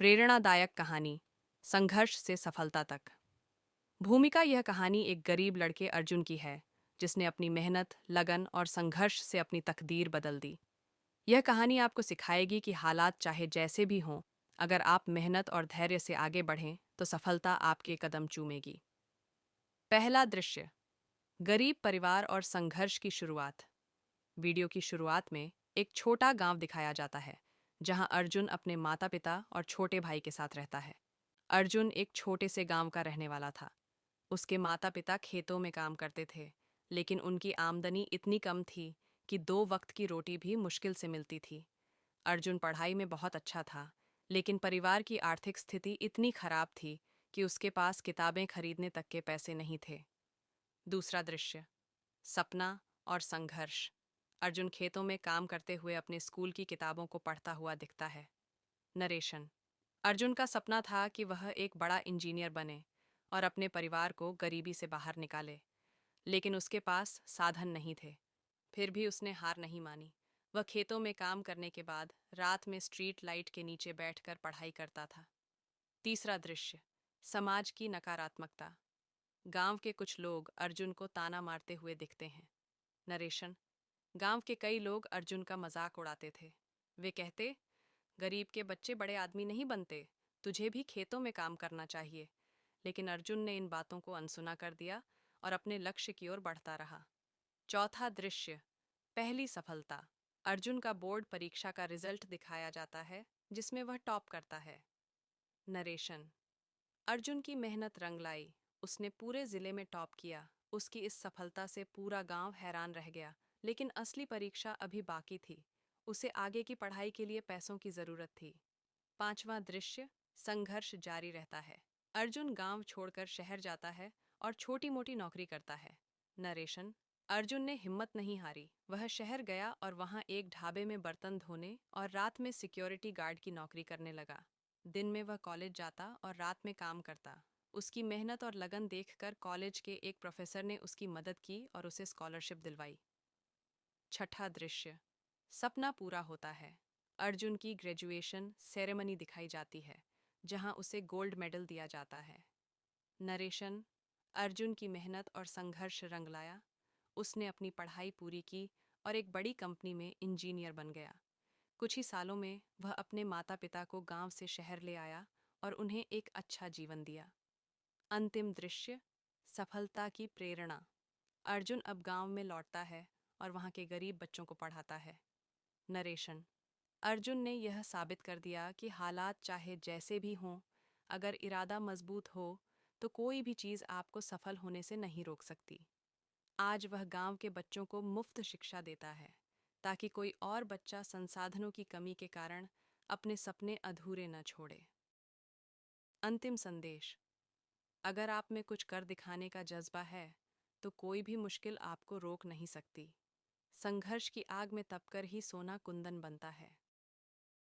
प्रेरणादायक कहानी, संघर्ष से सफलता तक। भूमिका यह कहानी एक गरीब लड़के अर्जुन की है, जिसने अपनी मेहनत, लगन और संघर्ष से अपनी तकदीर बदल दी। यह कहानी आपको सिखाएगी कि हालात चाहे जैसे भी हों, अगर आप मेहनत और धैर्य से आगे बढ़ें, तो सफलता आपके कदम चूमेगी। पहला दृश्य, गरीब परिवार और संघर्ष की शुरुआत। वीडियो की शुरुआत में एक छोटा गांव दिखाया जाता है, जहां अर्जुन अपने माता-पिता और छोटे भाई के साथ रहता है। अर्जुन एक छोटे से गांव का रहने वाला था। उसके माता-पिता खेतों में काम करते थे, लेकिन उनकी आमदनी इतनी कम थी कि 2 वक्त की रोटी भी मुश्किल से मिलती थी। अर्जुन पढ़ाई में बहुत अच्छा था, लेकिन परिवार की आर्थिक स्थिति इतनी खराब थी कि उसके पास किताबें खरीदने तक के पैसे नहीं थे। दूसरा दृश्य, सपना और संघर्ष। अर्जुन खेतों में काम करते हुए अपने स्कूल की किताबों को पढ़ता हुआ दिखता है। नरेशन। अर्जुन का सपना था कि वह एक बड़ा इंजीनियर बने और अपने परिवार को गरीबी से बाहर निकाले, लेकिन उसके पास साधन नहीं थे। फिर भी उसने हार नहीं मानी। वह खेतों में काम करने के बाद रात में स्ट्रीट लाइट के नीचे बैठकर पढ़ाई करता था। तीसरा दृश्य, समाज की नकारात्मकता। गांव के कुछ लोग अर्जुन को ताना मारते हुए दिखते हैं। नरेशन। गांव के कई लोग अर्जुन का मजाक उड़ाते थे। वे कहते, गरीब के बच्चे बड़े आदमी नहीं बनते, तुझे भी खेतों में काम करना चाहिए। लेकिन अर्जुन ने इन बातों को अनसुना कर दिया और अपने लक्ष्य की ओर बढ़ता रहा। चौथा दृश्य, पहली सफलता। अर्जुन का बोर्ड परीक्षा का रिजल्ट दिखाया जाता है, जिसमें वह टॉप करता है। नरेशन। अर्जुन की मेहनत रंग लाई। उसने पूरे जिले में टॉप किया। उसकी इस सफलता से पूरा गांव हैरान रह गया, लेकिन असली परीक्षा अभी बाकी थी। उसे आगे की पढ़ाई के लिए पैसों की जरूरत थी। पांचवा दृश्य, संघर्ष जारी रहता है। अर्जुन गांव छोड़कर शहर जाता है और छोटी मोटी नौकरी करता है। नरेशन। अर्जुन ने हिम्मत नहीं हारी। वह शहर गया और वहां एक ढाबे में बर्तन धोने और रात में सिक्योरिटी गार्ड की नौकरी करने लगा। दिन में वह कॉलेज जाता और रात में काम करता। उसकी मेहनत और लगन देखकर कॉलेज के एक प्रोफेसर ने उसकी मदद की और उसे स्कॉलरशिप दिलवाई। छठा दृश्य, सपना पूरा होता है। अर्जुन की ग्रेजुएशन सेरेमनी दिखाई जाती है, जहां उसे गोल्ड मेडल दिया जाता है। नरेशन। अर्जुन की मेहनत और संघर्ष रंग लाया। उसने अपनी पढ़ाई पूरी की और एक बड़ी कंपनी में इंजीनियर बन गया। कुछ ही सालों में वह अपने माता पिता को गांव से शहर ले आया और उन्हें एक अच्छा जीवन दिया। अंतिम दृश्य, सफलता की प्रेरणा। अर्जुन अब गांव में लौटता है और वहां के गरीब बच्चों को पढ़ाता है। नरेशन। अर्जुन ने यह साबित कर दिया कि हालात चाहे जैसे भी हों, अगर इरादा मजबूत हो तो कोई भी चीज़ आपको सफल होने से नहीं रोक सकती। आज वह गांव के बच्चों को मुफ्त शिक्षा देता है, ताकि कोई और बच्चा संसाधनों की कमी के कारण अपने सपने अधूरे न छोड़े। अंतिम संदेश, अगर आप में कुछ कर दिखाने का जज्बा है, तो कोई भी मुश्किल आपको रोक नहीं सकती। संघर्ष की आग में तपकर ही सोना कुंदन बनता है।